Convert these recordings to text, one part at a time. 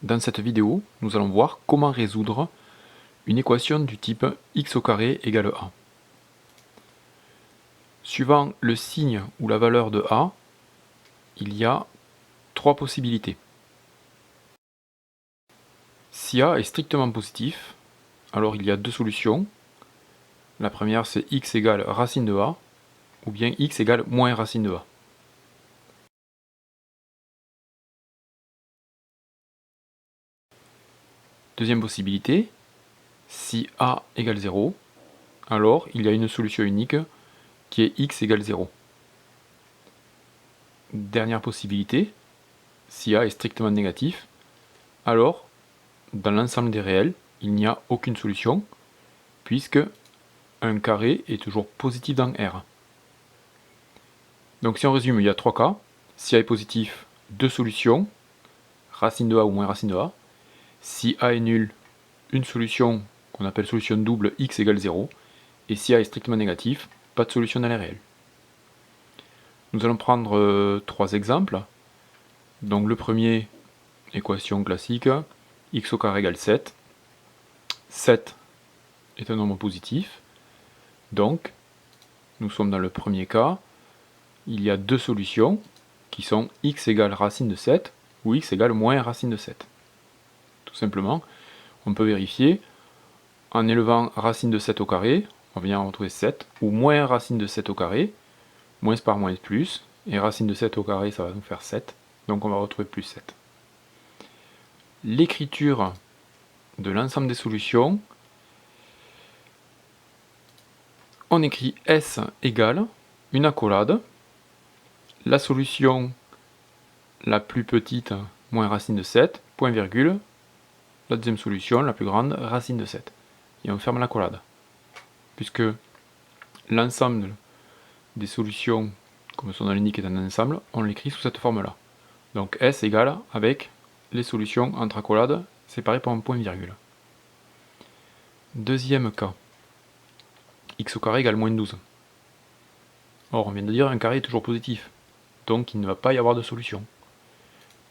Dans cette vidéo, nous allons voir comment résoudre une équation du type x égale a. Suivant le signe ou la valeur de a, il y a trois possibilités. Si a est strictement positif, alors il y a deux solutions. La première c'est x égale racine de a, ou bien x égale moins racine de a. Deuxième possibilité, si a égale 0, alors il y a une solution unique qui est x égale 0. Dernière possibilité, si a est strictement négatif, alors dans l'ensemble des réels, il n'y a aucune solution, puisque un carré est toujours positif dans R. Donc si on résume, il y a trois cas. Si A est positif, deux solutions, racine de A ou moins racine de A. Si A est nul, une solution qu'on appelle solution double x égale 0. Et si A est strictement négatif, pas de solution dans les réels. Nous allons prendre trois exemples. Donc le premier, équation classique, x au carré égale 7. 7 est un nombre positif. Donc, nous sommes dans le premier cas, il y a deux solutions qui sont x égale racine de 7 ou x égale moins racine de 7. Tout simplement, on peut vérifier en élevant racine de 7 au carré, on vient retrouver 7, ou moins racine de 7 au carré, moins par moins plus, et racine de 7 au carré ça va nous faire 7, donc on va retrouver plus 7. L'écriture de l'ensemble des solutions, on écrit S égale une accolade, la solution la plus petite, moins racine de 7, point virgule, la deuxième solution, la plus grande, racine de 7. Et on ferme l'accolade. Puisque l'ensemble des solutions, comme son nom l'indique, est un ensemble, on l'écrit sous cette forme-là. Donc S égale avec les solutions entre accolades séparées par un point virgule. Deuxième cas, x au carré égale moins 12. Or, on vient de dire un carré est toujours positif, donc il ne va pas y avoir de solution.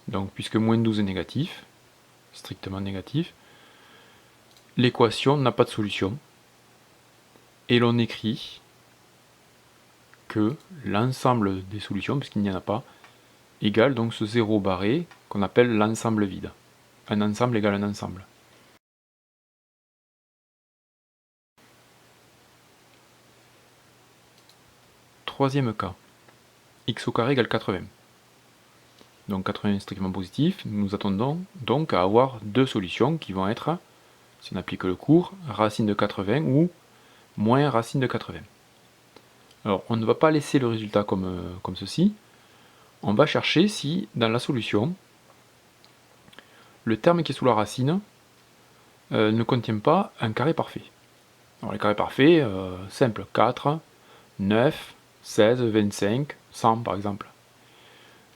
Donc, puisque moins 12 est négatif, strictement négatif, l'équation n'a pas de solution. Et l'on écrit que l'ensemble des solutions, puisqu'il n'y en a pas, égale donc ce zéro barré qu'on appelle l'ensemble vide. Un ensemble égale un ensemble. Troisième cas, x au carré égale 80. Donc 80 est strictement positif, nous attendons donc à avoir deux solutions qui vont être, si on applique le cours, racine de 80 ou moins racine de 80. Alors on ne va pas laisser le résultat comme ceci, on va chercher si dans la solution, le terme qui est sous la racine ne contient pas un carré parfait. Alors les carrés parfaits, simple, 4, 9, 16, 25, 100 par exemple.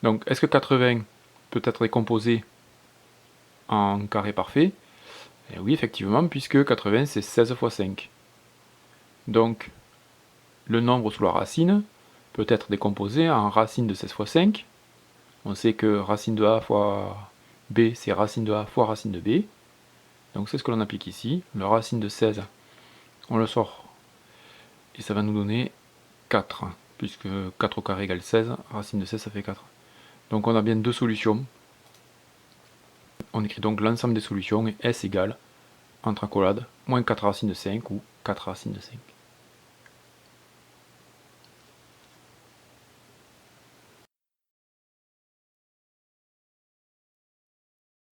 Donc est-ce que 80 peut être décomposé en carré parfait? Eh oui, effectivement, puisque 80 c'est 16 fois 5. Donc le nombre sous la racine peut être décomposé en racine de 16 fois 5. On sait que racine de a fois b c'est racine de a fois racine de b. Donc c'est ce que l'on applique ici. Le racine de 16, on le sort et ça va nous donner 4, puisque 4 au carré égale 16, racine de 16 ça fait 4. Donc on a bien deux solutions. On écrit donc l'ensemble des solutions et S égale, entre accolades, moins 4 racine de 5 ou 4 racine de 5.